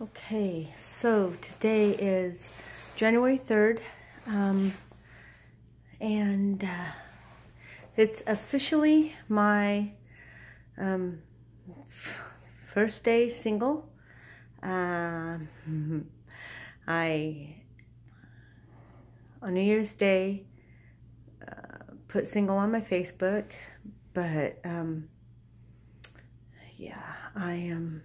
Okay, so today is January 3rd, and it's officially my first day single. On New Year's Day, put single on my Facebook, but yeah, I am.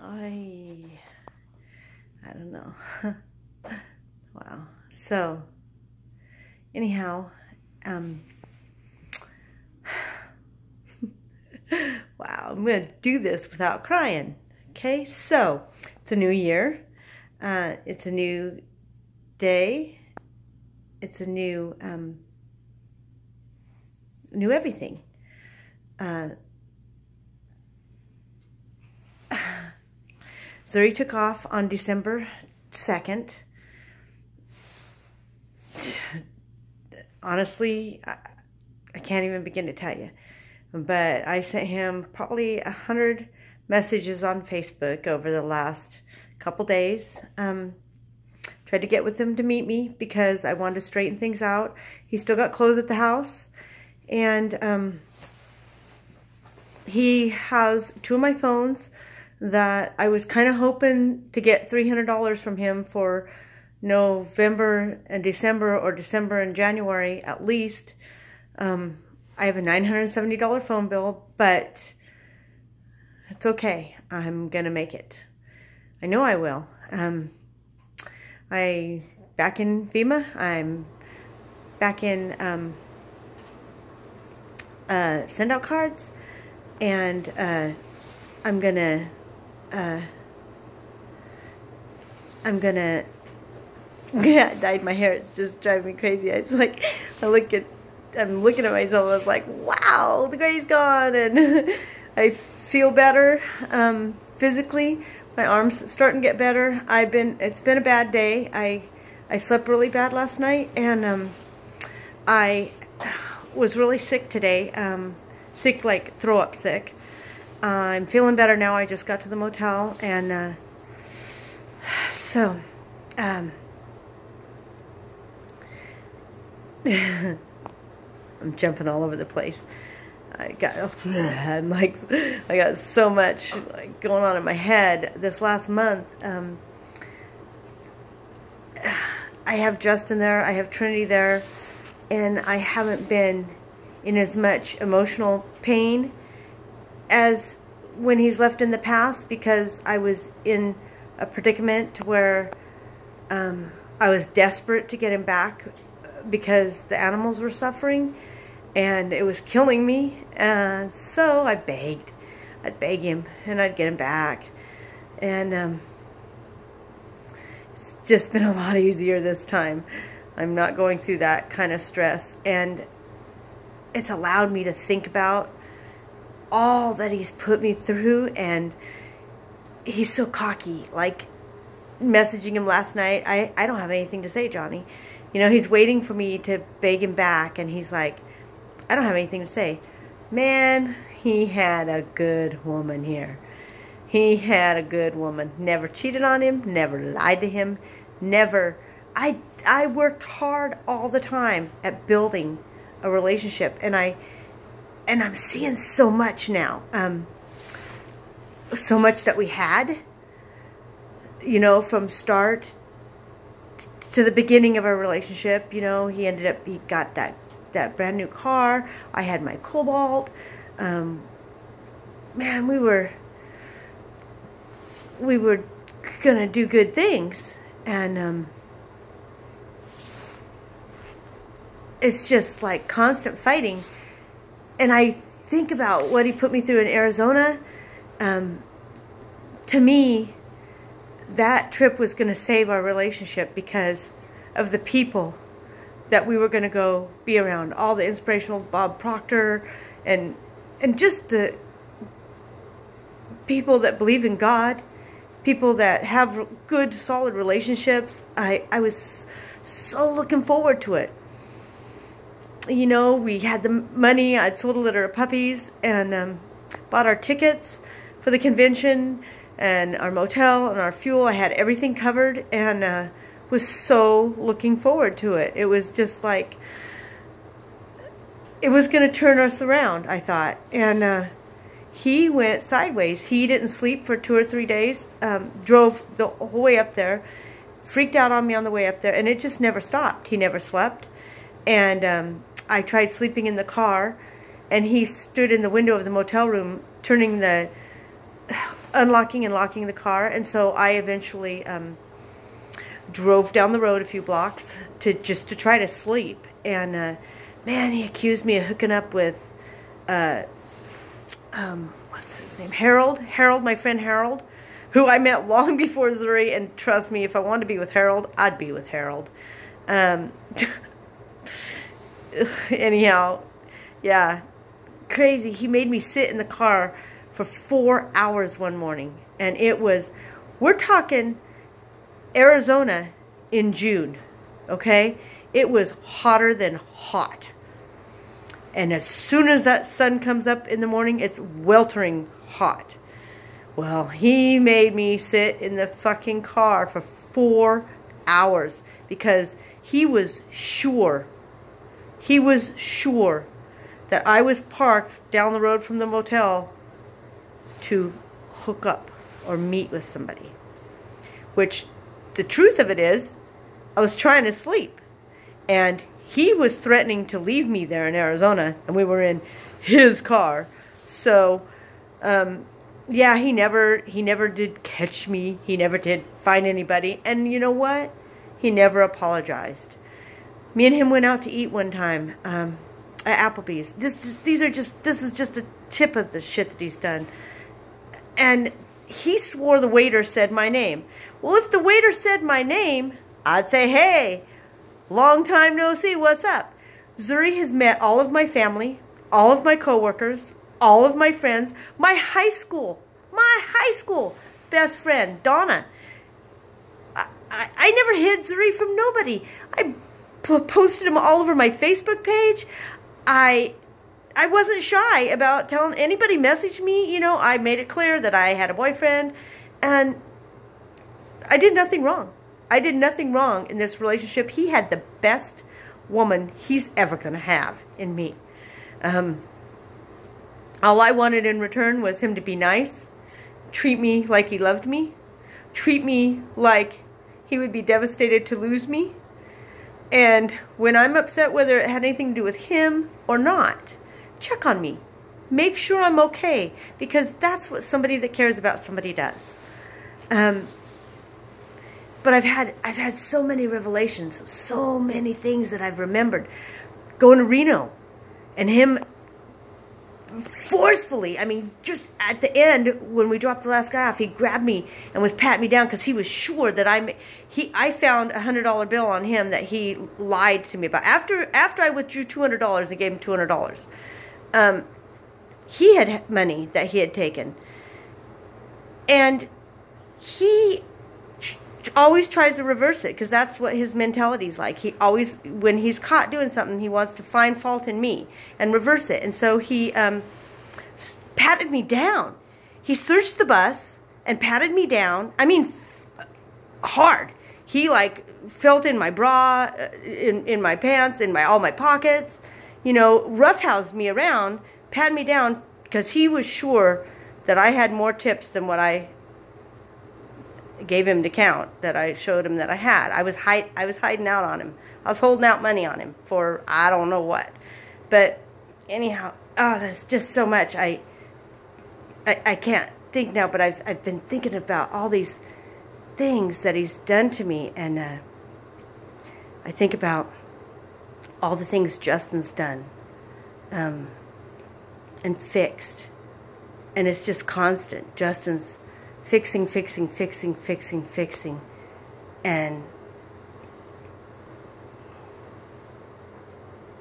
I don't know. Wow. So, anyhow, wow, I'm going to do this without crying. Okay, so, it's a new year. It's a new day. It's a new, new everything. Zuri took off on December 2nd. Honestly, I can't even begin to tell you. But I sent him probably 100 messages on Facebook over the last couple days. Tried to get with him to meet me because I wanted to straighten things out. He still got clothes at the house. And he has two of my phones that I was kind of hoping to get $300 from him for November and December, or December and January at least. I have a $970 phone bill, but it's okay. I'm gonna make it. I know I will. I back in FEMA. I'm back in send out cards, and I'm gonna yeah, I dyed my hair. It's just driving me crazy. It's like I'm looking at myself. I was like, wow, the gray's gone, and I feel better physically. My arms starting to get better. It's been a bad day. I slept really bad last night, and I was really sick today. Sick, like throw up sick. I'm feeling better now. I just got to the motel, and so I'm jumping all over the place. I got so much going on in my head this last month. I have Justin there, I have Trinity there, and I haven't been in as much emotional pain as when he's left in the past, because I was in a predicament where I was desperate to get him back because the animals were suffering and it was killing me. So I begged. I'd beg him and I'd get him back. And it's just been a lot easier this time. I'm not going through that kind of stress, and it's allowed me to think about all that he's put me through. And he's so cocky. Like, messaging him last night, I don't have anything to say, Johnny. You know, he's waiting for me to beg him back, and he's like, I don't have anything to say. Man, he had a good woman here. He had a good woman. Never cheated on him, never lied to him, never. I worked hard all the time at building a relationship, and I'm seeing so much now. So much that we had, you know, from start to the beginning of our relationship. You know, he got that brand new car. I had my Cobalt. Man, we were gonna do good things, and it's just like constant fighting. And I think about what he put me through in Arizona. To me, that trip was going to save our relationship because of the people that we were going to go be around. All the inspirational Bob Proctor, and just the people that believe in God, people that have good, solid relationships. I was so looking forward to it. You know, we had the money. I'd sold a litter of puppies, and bought our tickets for the convention and our motel and our fuel. I had everything covered and was so looking forward to it. It was just like, it was going to turn us around, I thought. And he went sideways. He didn't sleep for 2 or 3 days, drove the whole way up there, freaked out on me on the way up there, and it just never stopped. He never slept. And I tried sleeping in the car, and he stood in the window of the motel room, unlocking and locking the car. And so I eventually drove down the road a few blocks just to try to sleep. And man, he accused me of hooking up with, what's his name? Harold, my friend Harold, who I met long before Zuri. And trust me, if I wanted to be with Harold, I'd be with Harold. Anyhow, yeah, crazy. He made me sit in the car for 4 hours one morning. And it was, we're talking Arizona in June, okay? It was hotter than hot. And as soon as that sun comes up in the morning, it's weltering hot. Well, he made me sit in the fucking car for 4 hours because he was sure that I was parked down the road from the motel to hook up or meet with somebody. Which, the truth of it is, I was trying to sleep. And he was threatening to leave me there in Arizona, and we were in his car. So, yeah, he never did catch me. He never did find anybody. And you know what? He never apologized. Me and him went out to eat one time at Applebee's. This is just a tip of the shit that he's done. And he swore the waiter said my name. Well, if the waiter said my name, I'd say, hey, long time no see, what's up? Zuri has met all of my family, all of my coworkers, all of my friends, my high school best friend, Donna. I never hid Zuri from nobody. I posted him all over my Facebook page. I wasn't shy about telling anybody message me. You know, I made it clear that I had a boyfriend, and I did nothing wrong. I did nothing wrong in this relationship. He had the best woman he's ever going to have in me. All I wanted in return was him to be nice, treat me like he loved me, treat me like he would be devastated to lose me. And when I'm upset, whether it had anything to do with him or not, check on me. Make sure I'm okay, because that's what somebody that cares about somebody does. But I've had so many revelations, so many things that I've remembered. Going to Reno, and him forcefully, I mean, just at the end, when we dropped the last guy off, he grabbed me and was patting me down because he was sure that I found a $100 bill on him that he lied to me about. After I withdrew $200 and gave him $200, he had money that he had taken. And he always tries to reverse it, because that's what his mentality's like. He always, when he's caught doing something, he wants to find fault in me and reverse it. And so he patted me down. He searched the bus and patted me down. I mean, hard. He like felt in my bra, in my pants, in all my pockets. You know, roughhoused me around, patted me down, because he was sure that I had more tips than what I gave him to count, that I showed him that I had. I was hiding out on him. I was holding out money on him for I don't know what. But anyhow, oh, there's just so much. I can't think now, but I've been thinking about all these things that he's done to me, and I think about all the things Justin's done and fixed, and it's just constant. Justin's fixing, and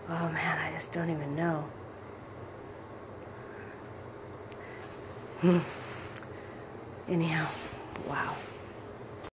oh man, I just don't even know. Anyhow, wow.